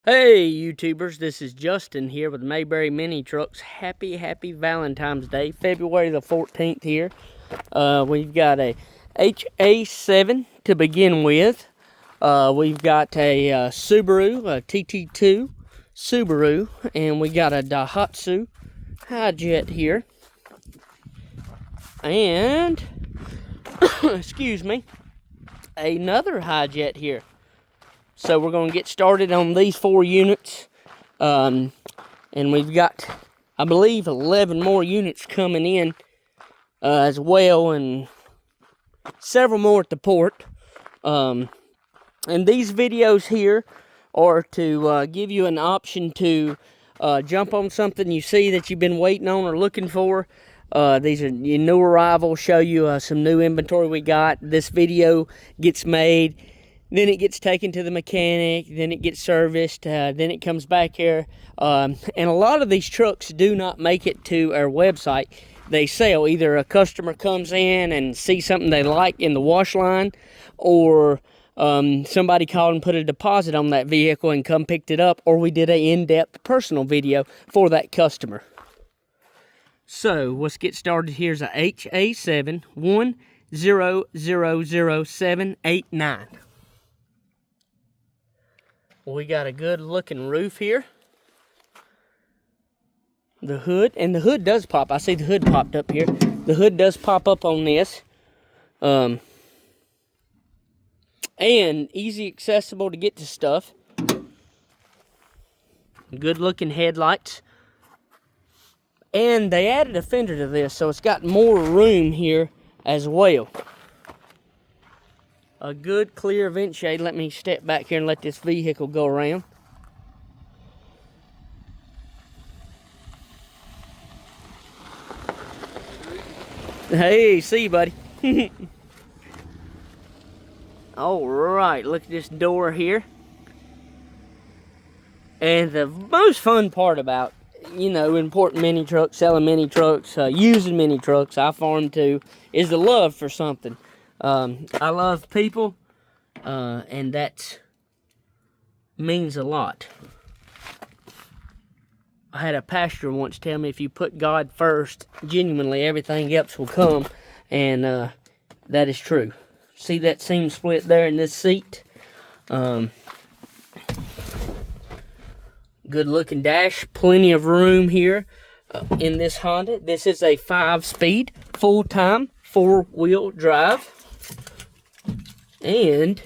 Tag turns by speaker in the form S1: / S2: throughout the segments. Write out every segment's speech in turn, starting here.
S1: Hey YouTubers, this is Justin here with Mayberry Mini Trucks. Happy Valentine's Day, February the 14th here. We've got a HA7 to begin with. We've got a Subaru, a TT2 Subaru, and we got a Daihatsu Hijet here. And, excuse me, another Hijet here. So we're going to get started on these 4 units. And we've got, I believe, 11 more units coming in as well, and several more at the port. And these videos here are to give you an option to jump on something you see that you've been waiting on or looking for. These are your new arrivals, show you some new inventory we got. This video gets made, then it gets taken to the mechanic, then it gets serviced, then it comes back here. And a lot of these trucks do not make it to our website. They sell. Either a customer comes in and sees something they like in the wash line, or somebody called and put a deposit on that vehicle and come picked it up, or we did an in-depth personal video for that customer. So let's get started. Here's a HA7 1000789. We got a good looking roof here. The hood, and the hood does pop. I see the hood popped up here. The hood does pop up on this. And easy accessible to get to stuff. Good looking headlights. And they added a fender to this, so it's got more room here as well. A good clear vent shade. Let me step back here and let this vehicle go around. Hey, see you, buddy. All right, look at this door here. And the most fun part about, importing mini trucks, selling mini trucks, using mini trucks, I farm too, is the love for something. I love people, and that means a lot. I had a pastor once tell me, if you put God first, genuinely, everything else will come, and that is true. See that seam split there in this seat? Good looking dash, plenty of room here in this Honda. This is a 5-speed, full-time, 4-wheel drive. And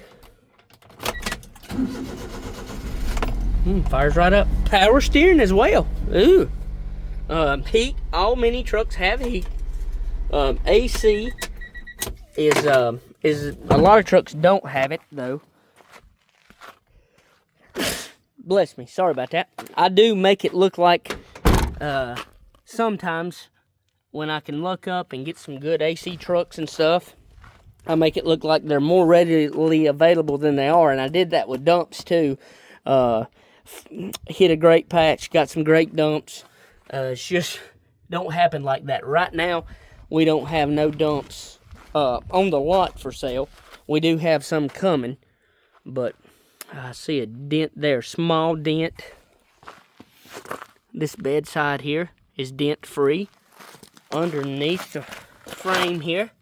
S1: fires right up. Power steering as well. Ooh. Heat. All mini trucks have heat. AC is a lot of trucks don't have it though. Bless me. Sorry about that. I do make it look like sometimes when I can look up and get some good AC trucks and stuff, I make it look like they're more readily available than they are. And I did that with dumps too. Hit a great patch, got some great dumps. It's just don't happen like that. Right now, we don't have no dumps on the lot for sale. We do have some coming, but I see a dent there, small dent. This bedside here is dent free. Underneath the frame here,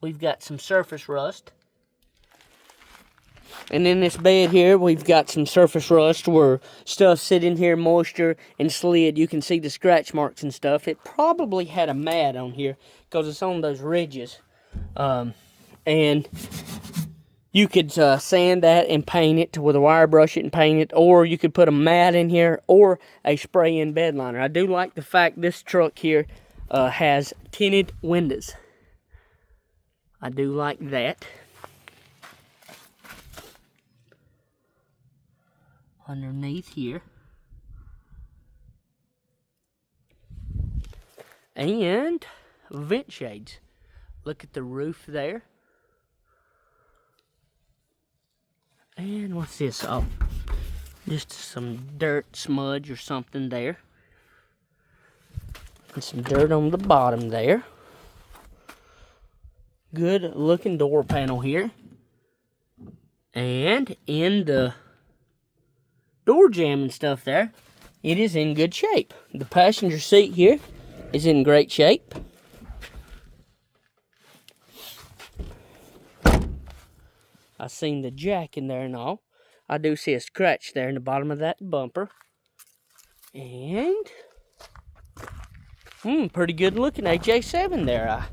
S1: we've got some surface rust. And in this bed here, we've got some surface rust where stuff sit in here, moisture and slid. You can see the scratch marks and stuff. It probably had a mat on here because it's on those ridges. And you could sand that and paint it with a wire brush it and paint it. Or you could put a mat in here or a spray-in bed liner. I do like the fact this truck here has tinted windows. I do like that. Underneath here. And vent shades. Look at the roof there. And what's this? Oh, just some dirt smudge or something there. And some dirt on the bottom there. Good looking door panel here. And in the door jamb and stuff there, it is in good shape. The passenger seat here is in great shape. I seen the jack in there and all. I do see a scratch there in the bottom of that bumper. And pretty good looking AJ7 there, I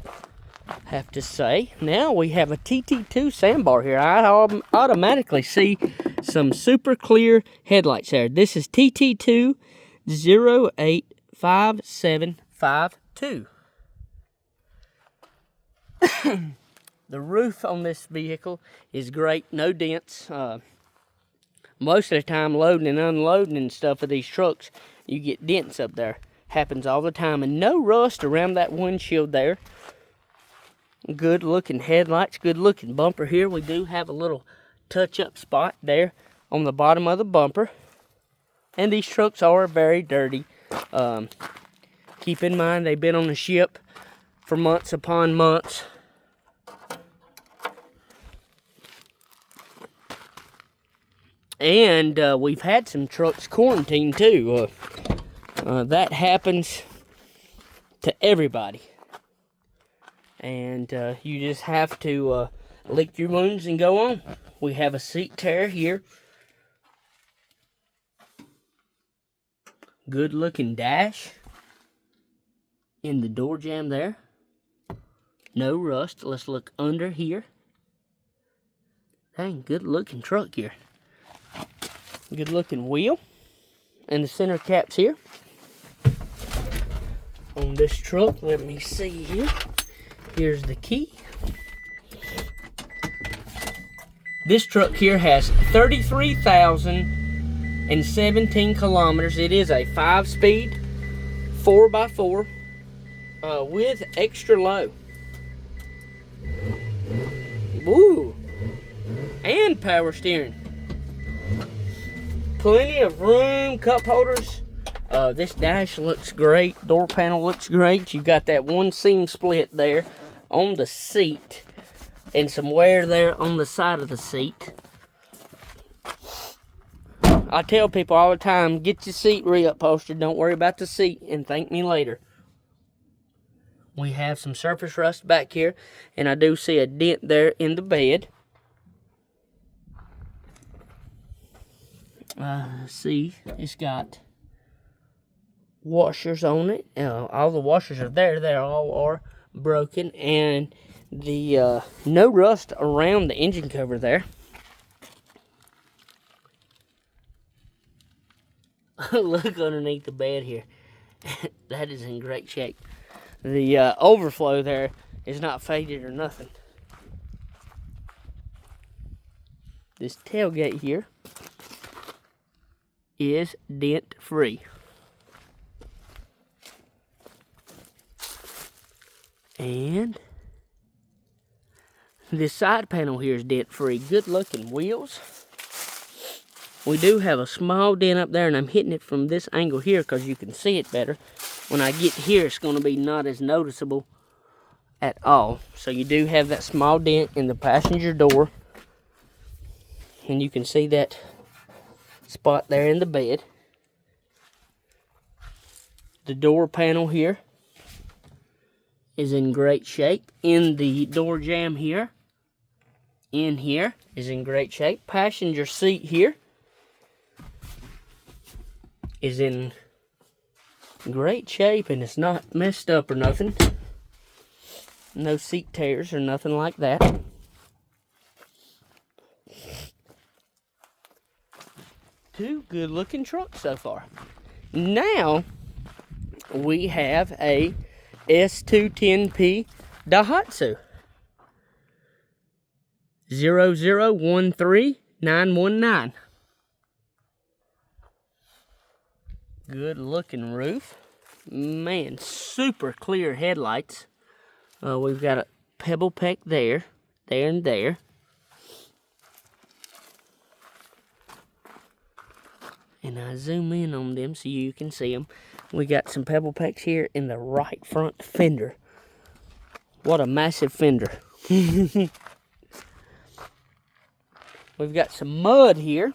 S1: have to say. Now we have a TT2 Sambar here. I automatically see some super clear headlights there. This is TT2 085752. The roof on this vehicle is great, no dents. Most of the time loading and unloading and stuff of these trucks, you get dents up there. Happens all the time, and no rust around that windshield there. Good looking headlights, good looking bumper here. We do have a little touch-up spot there on the bottom of the bumper. And these trucks are very dirty. Keep in mind they've been on the ship for months upon months. And we've had some trucks quarantined too. That happens to everybody. And you just have to lick your wounds and go on. We have a seat tear here. Good looking dash in the door jamb there. No rust. Let's look under here. Dang, good looking truck here. Good looking wheel. And the center caps here. On this truck, let me see here. Here's the key. This truck here has 33,017 kilometers. It is a 5-speed 4x4 with extra low. Woo! And power steering. Plenty of room, cup holders. This dash looks great. Door panel looks great. You got that one seam split there on the seat. And some wear there on the side of the seat. I tell people all the time, get your seat reupholstered. Don't worry about the seat and thank me later. We have some surface rust back here. And I do see a dent there in the bed. See, it's got washers on it. All the washers are there. They all are broken. And the no rust around the engine cover there. Look underneath the bed here. That is in great shape. The overflow there is not faded or nothing. This tailgate here is dent free. And this side panel here is dent free. Good looking wheels. We do have a small dent up there, and I'm hitting it from this angle here because you can see it better. When I get here, it's going to be not as noticeable at all. So you do have that small dent in the passenger door. And you can see that spot there in the bed. The door panel here is in great shape. In the door jamb here, in here, is in great shape. Passenger seat here is in great shape, and it's not messed up or nothing. No seat tears or nothing like that. Two good looking trucks so far. Now we have a S210P Daihatsu 0013919. Good looking roof. Man, super clear headlights. We've got a pebble peck there, and there. And I zoom in on them so you can see them. We got some pebble pecks here in the right front fender. What a massive fender. We've got some mud here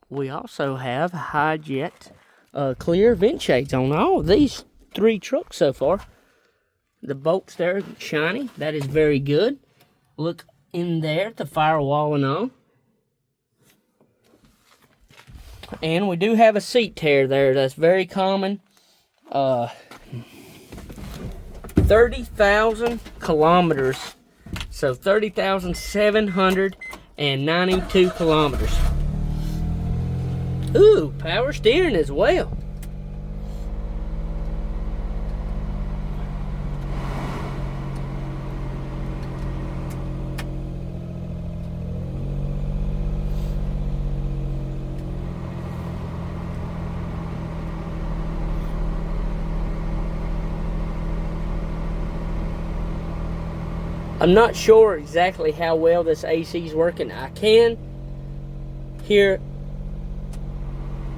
S1: We also have Hijet clear vent shades on all of these 3 trucks so far. The bolts there are shiny. That is very good. Look in there at the firewall and all. And we do have a seat tear there. That's very common. 30,000 kilometers. So 30,792 kilometers. Ooh, power steering as well. I'm not sure exactly how well this AC is working. I can hear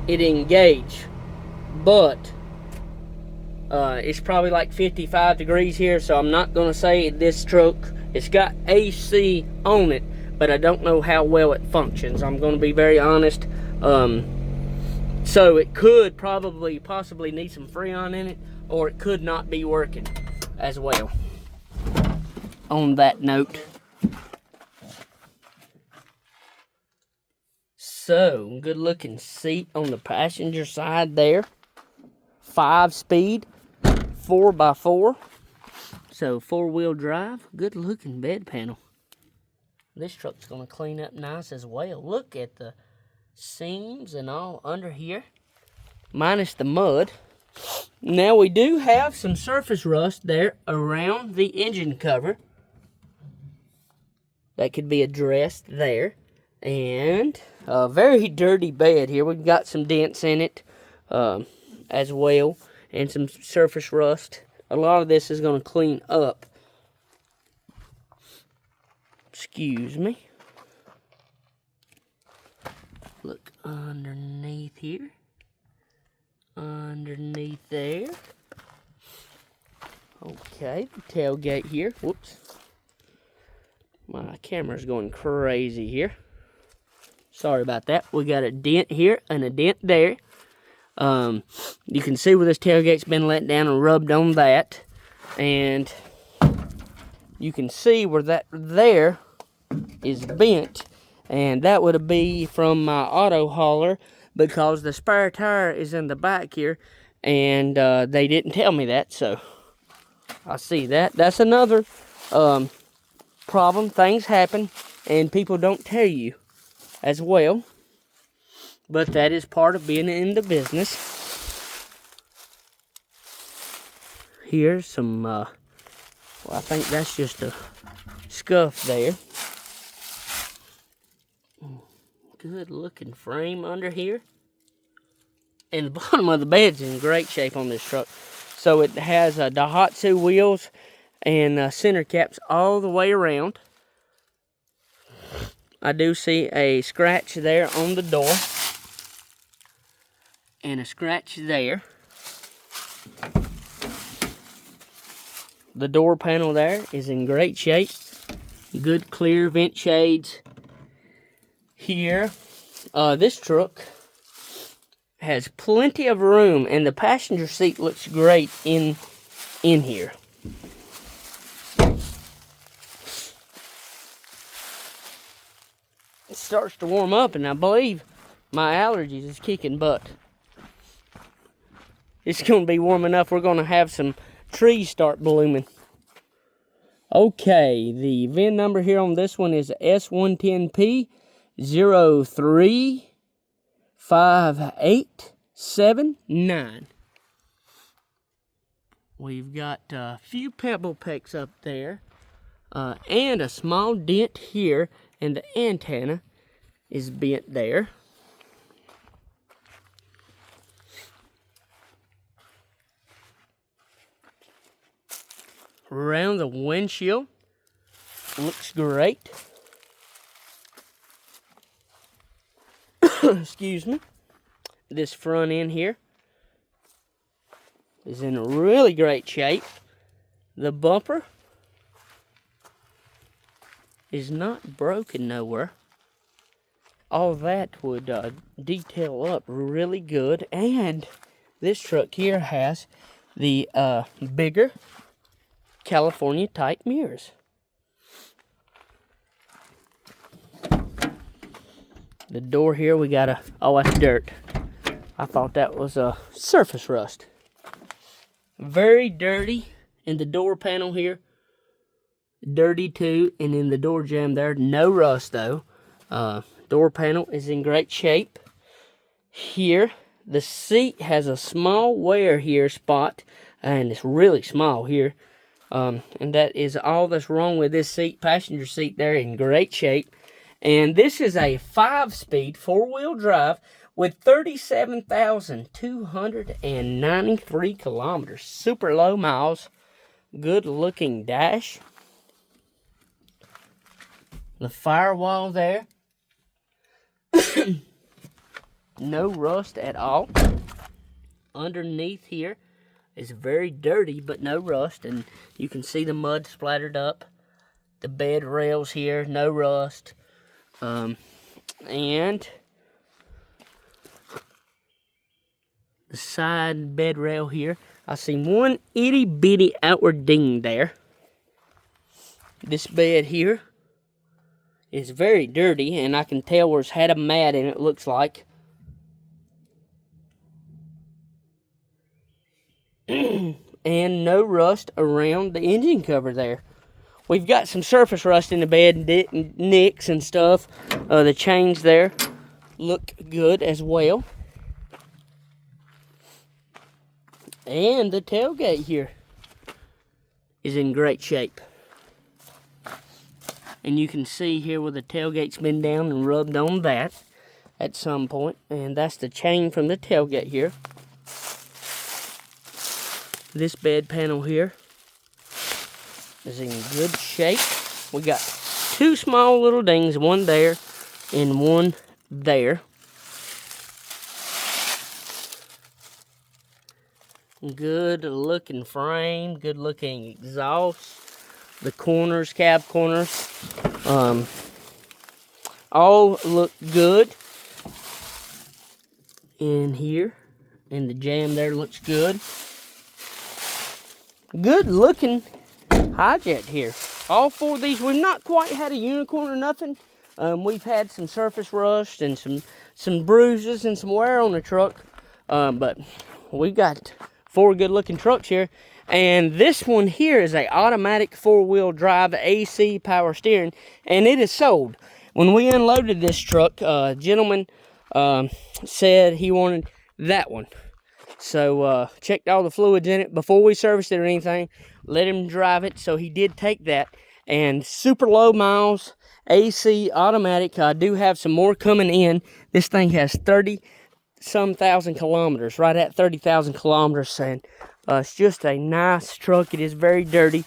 S1: it engage, but it's probably like 55 degrees here, so I'm not going to say this truck, it's got AC on it, but I don't know how well it functions. I'm going to be very honest. So it could possibly need some Freon in it, or it could not be working as well. On that note, so good looking seat on the passenger side there, 5-speed 4x4, so 4-wheel drive. Good looking bed panel. This truck's gonna clean up nice as well. Look at the seams and all under here, minus the mud. Now we do have some surface rust there around the engine cover. That could be addressed there. And a very dirty bed here. We've got some dents in it as well. And some surface rust. A lot of this is going to clean up. Excuse me. Look underneath here. Underneath there. Okay, the tailgate here. Whoops. My camera's going crazy here. Sorry about that. We got a dent here and a dent there. You can see where this tailgate's been let down and rubbed on that. And you can see where that there is bent. And that would be from my auto hauler, because the spare tire is in the back here. And they didn't tell me that, so I see that. That's another problem. Things happen and people don't tell you as well, but that is part of being in the business. Here's some well, I think that's just a scuff there. Good looking frame under here, and the bottom of the bed's in great shape on this truck. So it has Daihatsu wheels and center caps all the way around. I do see a scratch there on the door. And a scratch there. The door panel there is in great shape. Good clear vent shades here. This truck has plenty of room, and the passenger seat looks great in here. It starts to warm up, and I believe my allergies is kicking butt. It's going to be warm enough. We're going to have some trees start blooming. Okay, the VIN number here on this one is S110P03589. We've got a few pebble pecks up there, and a small dent here, and the antenna is bent there. Around the windshield, looks great. Excuse me. This front end here is in really great shape. The bumper is not broken nowhere. all that would detail up really good. And this truck here has the bigger California type mirrors. The door here, we got oh, that's dirt. I thought that was a surface rust. Very dirty. In the door panel here, dirty too. And in the door jamb there, no rust though. Door panel is in great shape. Here, the seat has a small wear here spot, and it's really small here. And that is all that's wrong with this seat. Passenger seat there in great shape. And this is a 5-speed 4-wheel drive with 37,293 kilometers. Super low miles. Good looking dash. The firewall there. No rust at all. Underneath here is very dirty, but no rust. And you can see the mud splattered up. The bed rails here, no rust. And the side bed rail here, I see one itty bitty outward ding there. This bed here is very dirty, and I can tell where it's had a mat in it, looks like. And no rust around the engine cover there. We've got some surface rust in the bed, nicks and stuff. The chains there look good as well. And the tailgate here is in great shape. And you can see here where the tailgate's been down and rubbed on that at some point. And that's the chain from the tailgate here. This bed panel here is in good shape. We got 2 small little dings, one there and one there. Good looking frame, good looking exhaust. The corners, cab corners, all look good in here. And the jamb there looks good. Good looking Hijet here. All 4 of these, we've not quite had a unicorn or nothing. We've had some surface rust and some bruises and some wear on the truck. But we got 4 good looking trucks here. And this one here is a automatic 4-wheel drive AC power steering, and it is sold. When we unloaded this truck, a gentleman said he wanted that one. So checked all the fluids in it before we serviced it or anything. Let him drive it, so he did take that. And super low miles, AC, automatic. I do have some more coming in. This thing has 30-some thousand kilometers, right at 30,000 kilometers. And it's just a nice truck. It is very dirty,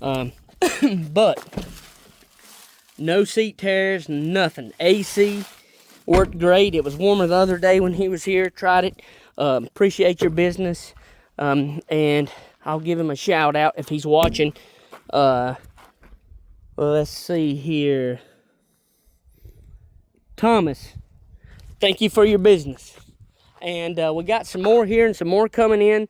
S1: but no seat tears, nothing. AC worked great. It was warmer the other day when he was here. Tried it. Appreciate your business, and I'll give him a shout out if he's watching. Well, let's see here. Thomas, thank you for your business. And we got some more here and some more coming in.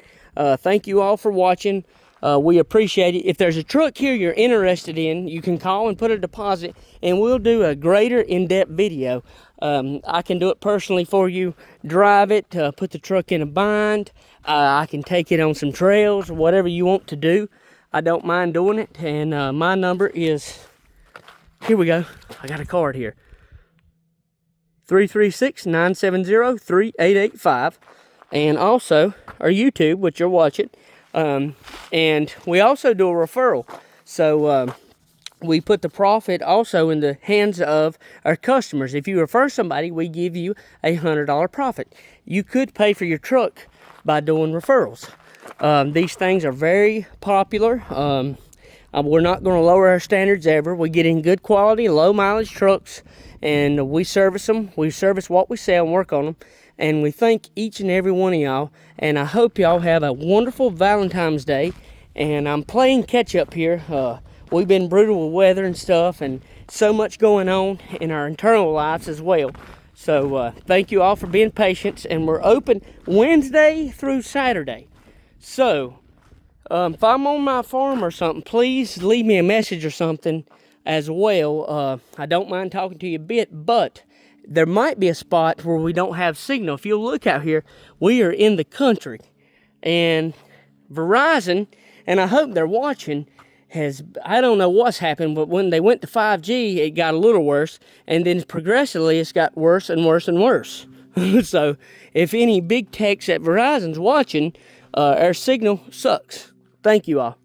S1: Thank you all for watching. We appreciate it. If there's a truck here you're interested in, you can call and put a deposit, and we'll do a greater in-depth video. I can do it personally for you, drive it, put the truck in a bind. I can take it on some trails, whatever you want to do. I don't mind doing it. And my number is, here we go. I got a card here. 336-970-3885. And also our YouTube, which you're watching. And we also do a referral. So we put the profit also in the hands of our customers. If you refer somebody, we give you a $100 profit. You could pay for your truck by doing referrals. These things are very popular. We're not going to lower our standards ever. We get in good quality, low mileage trucks, and we service them. We service what we sell and work on them. And we thank each and every one of y'all. And I hope y'all have a wonderful Valentine's Day. And I'm playing catch up here. We've been brutal with weather and stuff, and so much going on in our internal lives as well. So thank you all for being patient, and we're open Wednesday through Saturday. So if I'm on my farm or something, please leave me a message or something as well. I don't mind talking to you a bit, but there might be a spot where we don't have signal. If you'll look out here, we are in the country, and Verizon, and I hope they're watching, I don't know what's happened, but when they went to 5G, it got a little worse, and then progressively it's got worse and worse and worse. So if any big techs at Verizon's watching, our signal sucks. Thank you all.